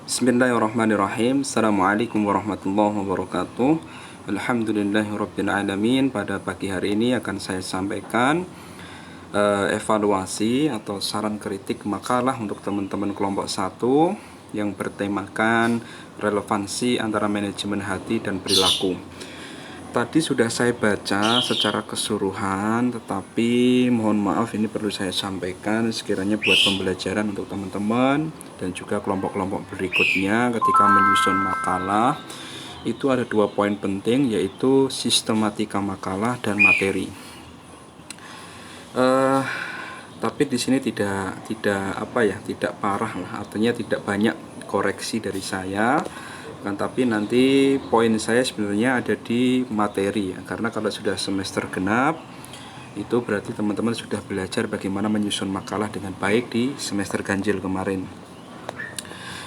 Bismillahirrahmanirrahim. Assalamualaikum warahmatullahi wabarakatuh. Alhamdulillahirrabbilalamin. Pada pagi hari ini akan saya sampaikan evaluasi atau saran kritik makalah untuk teman-teman kelompok 1 yang bertemakan relevansi antara manajemen hati dan perilaku. Tadi sudah saya baca secara keseluruhan, tetapi mohon maaf ini perlu saya sampaikan sekiranya buat pembelajaran untuk teman-teman dan juga kelompok-kelompok berikutnya ketika menyusun makalah. Itu ada 2 poin penting, yaitu sistematika makalah dan materi. Tapi di sini tidak parah lah, artinya tidak banyak koreksi dari saya. Tapi nanti poin saya sebenarnya ada di materi ya, karena kalau sudah semester genap itu berarti teman-teman sudah belajar bagaimana menyusun makalah dengan baik di semester ganjil kemarin.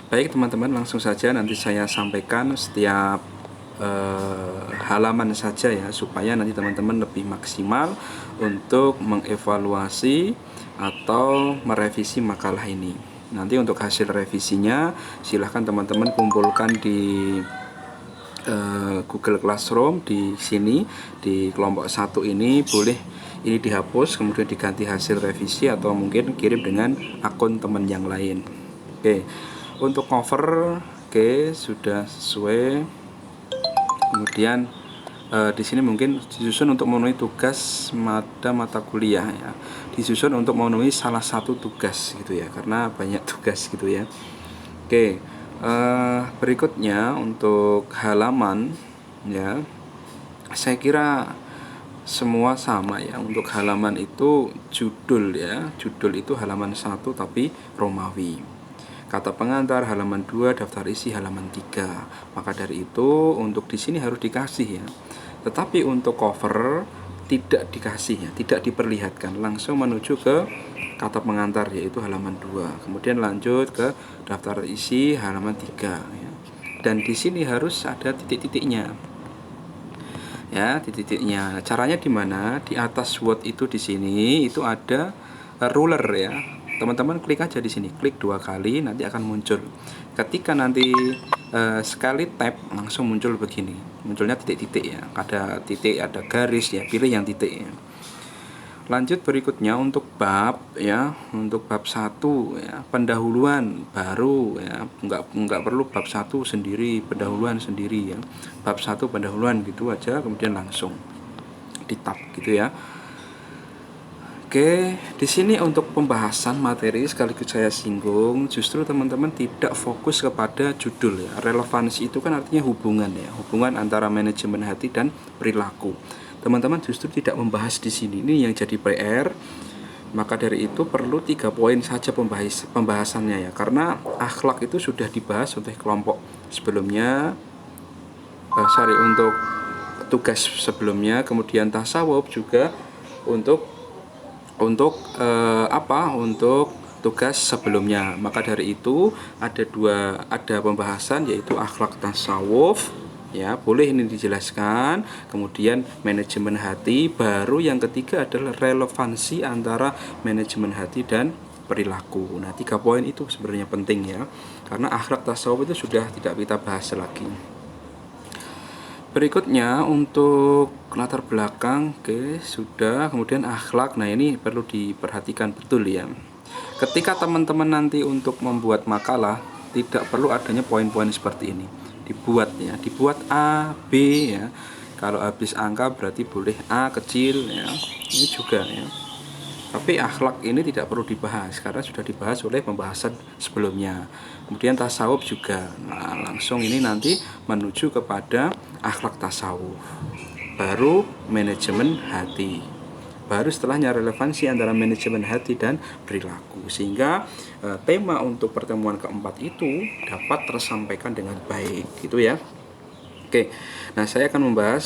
Baik teman-teman, langsung saja nanti saya sampaikan setiap halaman saja ya, supaya nanti teman-teman lebih maksimal untuk mengevaluasi atau merevisi makalah ini. Nanti untuk hasil revisinya silahkan teman-teman kumpulkan di Google Classroom di sini di kelompok 1 ini. Boleh ini dihapus kemudian diganti hasil revisi atau mungkin kirim dengan akun teman yang lain. Oke. Untuk cover sudah sesuai. Kemudian di sini mungkin disusun untuk memenuhi tugas mata kuliah ya. Disusun untuk memenuhi salah satu tugas gitu ya, karena banyak tugas gitu ya. Oke, berikutnya untuk halaman ya, saya kira semua sama ya. Untuk halaman itu judul ya, judul itu halaman 1 tapi Romawi. Kata pengantar halaman 2, daftar isi halaman 3. Maka dari itu untuk di sini harus dikasih ya. Tetapi untuk cover tidak dikasih ya, tidak diperlihatkan, langsung menuju ke kata pengantar yaitu halaman 2. Kemudian lanjut ke daftar isi halaman 3 ya. Dan di sini harus ada titik-titiknya. Ya, titik-titiknya. Caranya di mana? Di atas Word itu di sini itu ada ruler ya. Teman-teman klik aja di sini, klik 2 kali nanti akan muncul. Ketika nanti sekali tap langsung muncul begini, munculnya titik-titik ya, ada titik, ada garis ya, pilih yang titik ya. Lanjut berikutnya untuk bab ya, untuk bab 1 ya, pendahuluan baru ya, enggak perlu bab 1 sendiri, pendahuluan sendiri ya. Bab 1 pendahuluan gitu aja, kemudian langsung di tab gitu ya. Oke, di sini untuk pembahasan materi sekaligus saya singgung, justru teman-teman tidak fokus kepada judul ya. Relevansi itu kan artinya hubungan ya, hubungan antara manajemen hati dan perilaku. Teman-teman justru tidak membahas di sini, ini yang jadi PR. Maka dari itu perlu 3 poin saja pembahasannya ya, karena akhlak itu sudah dibahas oleh kelompok sebelumnya. Untuk tugas sebelumnya, kemudian tasawuf juga untuk tugas sebelumnya. Maka dari itu ada pembahasan yaitu akhlak tasawuf ya, boleh ini dijelaskan. Kemudian manajemen hati, baru yang ketiga adalah relevansi antara manajemen hati dan perilaku. Nah, 3 poin itu sebenarnya penting ya, karena akhlak tasawuf itu sudah tidak kita bahas lagi. Berikutnya untuk latar belakang, sudah. Kemudian akhlak, nah ini perlu diperhatikan betul ya. Ketika teman-teman nanti untuk membuat makalah, tidak perlu adanya poin-poin seperti ini. Dibuat A, B ya. Kalau habis angka berarti boleh A kecil ya. Ini juga ya. Tapi akhlak ini tidak perlu dibahas karena sudah dibahas oleh pembahasan sebelumnya. Kemudian tasawuf juga. Nah, langsung ini nanti menuju kepada akhlak tasawuf. Baru manajemen hati. Baru setelahnya relevansi antara manajemen hati dan perilaku. Sehingga tema untuk pertemuan keempat itu dapat tersampaikan dengan baik, gitu ya. Oke. Nah, saya akan membahas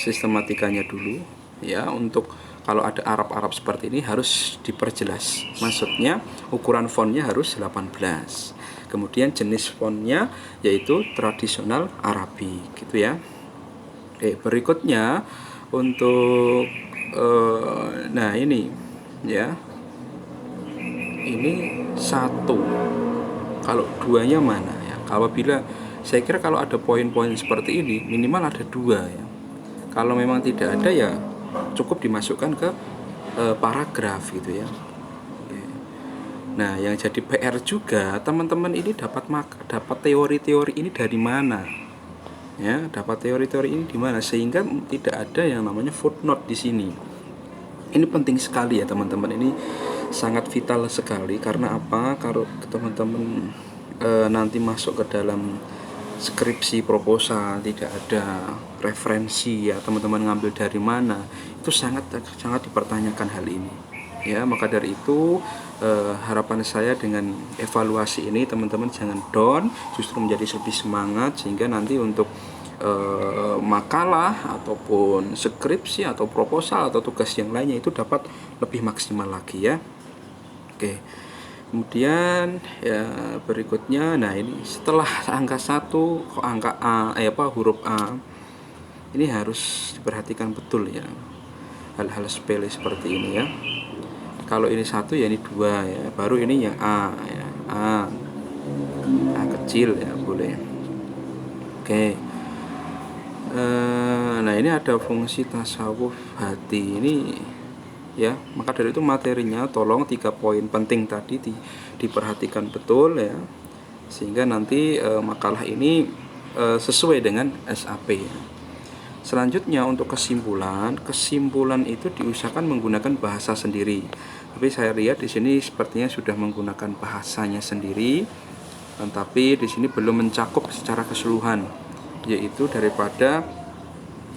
sistematikanya dulu ya. Untuk kalau ada Arab-Arab seperti ini harus diperjelas. Maksudnya ukuran fontnya harus 18. Kemudian jenis fontnya yaitu tradisional Arabi gitu ya. Oke, berikutnya untuk nah ini ya. Ini 1. Kalau 2-nya mana ya? Apabila saya kira kalau ada poin-poin seperti ini minimal ada 2 ya. Kalau memang tidak ada ya cukup dimasukkan ke paragraf gitu ya. Nah, yang jadi PR juga teman-teman ini dapat teori-teori ini dari mana? Ya, dapat teori-teori ini di mana sehingga tidak ada yang namanya footnote di sini. Ini penting sekali ya teman-teman, ini sangat vital sekali. Karena apa? Kalau teman-teman nanti masuk ke dalam skripsi proposal tidak ada referensi ya, teman-teman ngambil dari mana, itu sangat dipertanyakan hal ini ya. Maka dari itu harapan saya dengan evaluasi ini teman-teman jangan down, justru menjadi lebih semangat sehingga nanti untuk makalah ataupun skripsi atau proposal atau tugas yang lainnya itu dapat lebih maksimal lagi ya. Oke. Kemudian ya berikutnya, nah ini setelah angka 1 kok angka A, huruf A ini harus diperhatikan betul ya, hal-hal sepele seperti ini ya. Kalau ini 1 ya ini 2 ya, baru ini yang A ya, A kecil ya boleh. Oke. Nah ini ada fungsi tasawuf hati ini ya. Maka dari itu materinya tolong 3 poin penting tadi diperhatikan betul ya, sehingga nanti makalah ini sesuai dengan SAP ya. Selanjutnya untuk kesimpulan itu diusahakan menggunakan bahasa sendiri. Tapi saya lihat di sini sepertinya sudah menggunakan bahasanya sendiri, tetapi di sini belum mencakup secara keseluruhan, yaitu daripada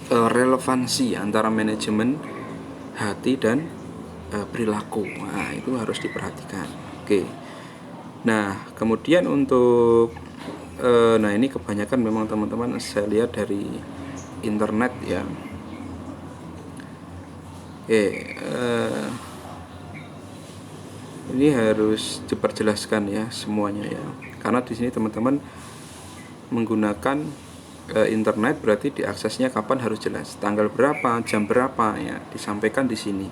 relevansi antara manajemen hati dan perilaku. Nah, itu harus diperhatikan. Oke. Nah, kemudian untuk nah ini kebanyakan memang teman-teman saya lihat dari internet ya. Ini harus diperjelaskan ya semuanya ya. Karena di sini teman-teman menggunakan internet berarti diaksesnya kapan harus jelas. Tanggal berapa, jam berapa ya, disampaikan di sini.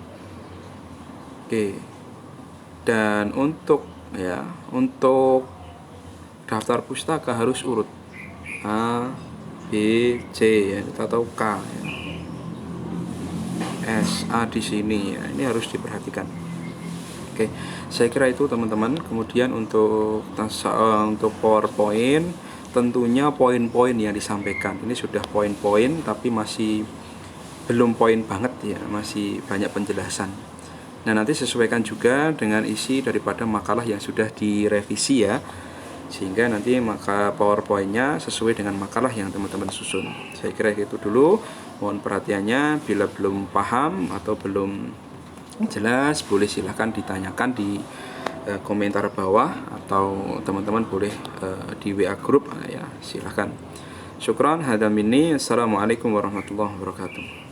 Oke. Dan untuk daftar pustaka harus urut A, B, C ya, atau K ya. S, A di sini ya. Ini harus diperhatikan. Oke, saya kira itu teman-teman. Kemudian untuk PowerPoint tentunya poin-poin yang disampaikan ini sudah poin-poin tapi masih belum poin banget ya, masih banyak penjelasan. Nah, nanti sesuaikan juga dengan isi daripada makalah yang sudah direvisi ya, sehingga nanti maka PowerPoint-nya sesuai dengan makalah yang teman-teman susun. Saya kira itu dulu. Mohon perhatiannya. Bila belum paham atau belum jelas, boleh silahkan ditanyakan di komentar bawah, atau teman-teman boleh di WA group ya, silahkan. Syukran, hadza minni. Assalamualaikum warahmatullahi wabarakatuh.